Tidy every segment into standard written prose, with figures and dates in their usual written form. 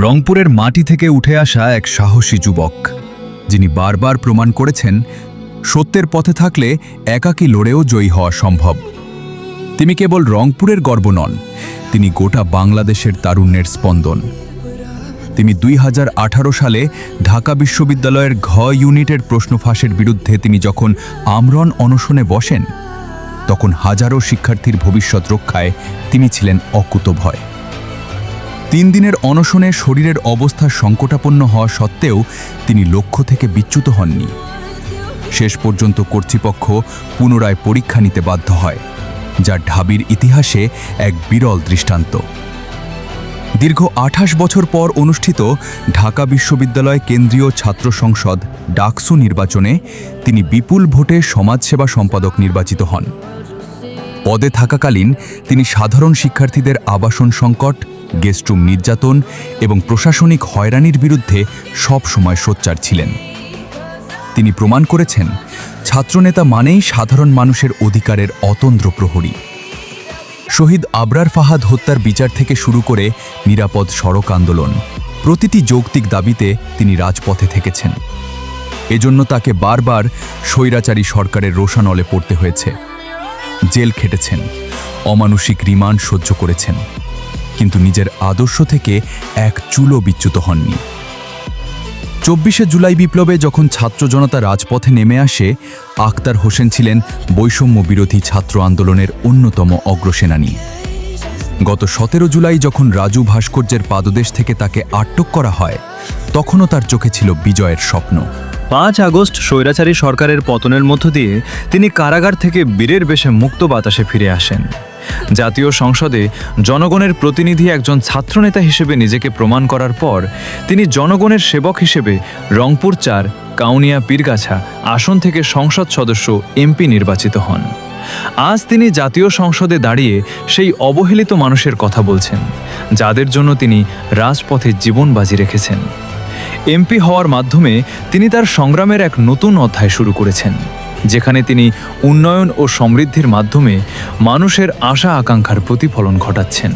রংপুরের মাটি থেকে উঠে আসা এক সাহসী যুবক, যিনি বারবার প্রমাণ করেছেন সত্যের পথে থাকলে একাকী লড়েও জয়ী হওয়া সম্ভব। তিনি কেবল রংপুরের গর্ব নন, তিনি গোটা বাংলাদেশের তারুণ্যের স্পন্দন। তিনি 2018 সালে ঢাকা বিশ্ববিদ্যালয়ের ঘ ইউনিটের প্রশ্ন ফাঁসের বিরুদ্ধে তিনি যখন আমরণ অনশনে বসেন, তখন হাজারো শিক্ষার্থীর ভবিষ্যৎ রক্ষায় তিনি ছিলেন অকুতভয়। 3 দিনের অনশনে শরীরের অবস্থা সংকটাপন্ন হওয়া সত্ত্বেও তিনি লক্ষ্য থেকে বিচ্যুত হননি। শেষ পর্যন্ত কর্তৃপক্ষ পুনরায় পরীক্ষা নিতে বাধ্য হয়, যা ঢাবির ইতিহাসে এক বিরল দৃষ্টান্ত। দীর্ঘ 28 বছর পর অনুষ্ঠিত ঢাকা বিশ্ববিদ্যালয় কেন্দ্রীয় ছাত্র সংসদ ডাকসু নির্বাচনে তিনি বিপুল ভোটে সমাজসেবা সম্পাদক নির্বাচিত হন। পদে থাকাকালীন তিনি সাধারণ শিক্ষার্থীদের আবাসন সংকট, গেস্টরুম নির্যাতন এবং প্রশাসনিক হয়রানির বিরুদ্ধে সব সময় সোচ্চার ছিলেন। তিনি প্রমাণ করেছেন, ছাত্রনেতা মানেই সাধারণ মানুষের অধিকারের অতন্দ্র প্রহরী। শহীদ আবরার ফাহাদ হত্যার বিচার থেকে শুরু করে নিরাপদ সড়ক আন্দোলন, প্রতিটি যৌক্তিক দাবিতে তিনি রাজপথে থেকেছেন। এজন্য তাকে বারবার স্বৈরাচারী সরকারের রোষানলে পড়তে হয়েছে। জেল খেটেছেন, অমানুষিক রিমান্ড সহ্য করেছেন, কিন্তু নিজের আদর্শ থেকে এক চুলও বিচ্যুত হননি। 24শে জুলাই বিপ্লবে যখন ছাত্র জনতা রাজপথে নেমে আসে, আখতার হোসেন ছিলেন বৈষম্য বিরোধী ছাত্র আন্দোলনের অন্যতম অগ্রসেনানী। গত 17 জুলাই যখন রাজু ভাস্কর্যের পাদদেশ থেকে তাকে আটক করা হয়, তখনও তার চোখে ছিল বিজয়ের স্বপ্ন। 5 আগস্ট স্বৈরাচারী সরকারের পতনের মধ্য দিয়ে তিনি কারাগার থেকে বীরের বেশে মুক্ত বাতাসে ফিরে আসেন। জাতীয় সংসদে জনগণের প্রতিনিধি একজন ছাত্রনেতা হিসেবে নিজেকে প্রমাণ করার পর তিনি জনগণের সেবক হিসেবে রংপুর 4 কাউনিয়া পীরগাছা আসন থেকে সংসদ সদস্য এমপি নির্বাচিত হন। আজ তিনি জাতীয় সংসদে দাঁড়িয়ে সেই অবহেলিত মানুষের কথা বলছেন, যাদের জন্য তিনি রাজপথে জীবন বাজি রেখেছেন। এমপি হওয়ার মাধ্যমে তিনি তার সংগ্রামের এক নতুন অধ্যায় শুরু করেছেন, যেখানে তিনি উন্নয়ন ও সমৃদ্ধির মাধ্যমে মানুষের আশা আকাঙ্ক্ষার প্রতিফলন ঘটাচ্ছেন।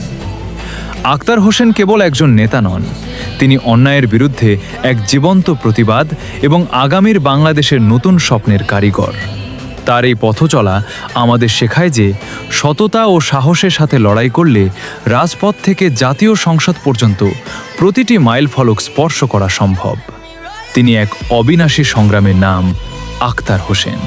আখতার হোসেন কেবল একজন নেতা নন, তিনি অন্যায়ের বিরুদ্ধে এক জীবন্ত প্রতিবাদ এবং আগামীর বাংলাদেশের নতুন স্বপ্নের কারিগর। তার এই পথচলা আমাদের শেখায় যে সততা ও সাহসের সাথে লড়াই করলে রাজপথ থেকে জাতীয় সংসদ পর্যন্ত প্রতিটি মাইল ফলক স্পর্শ করা সম্ভব। তিনি এক অবিনাশী সংগ্রামের নাম আখতার হোসেন।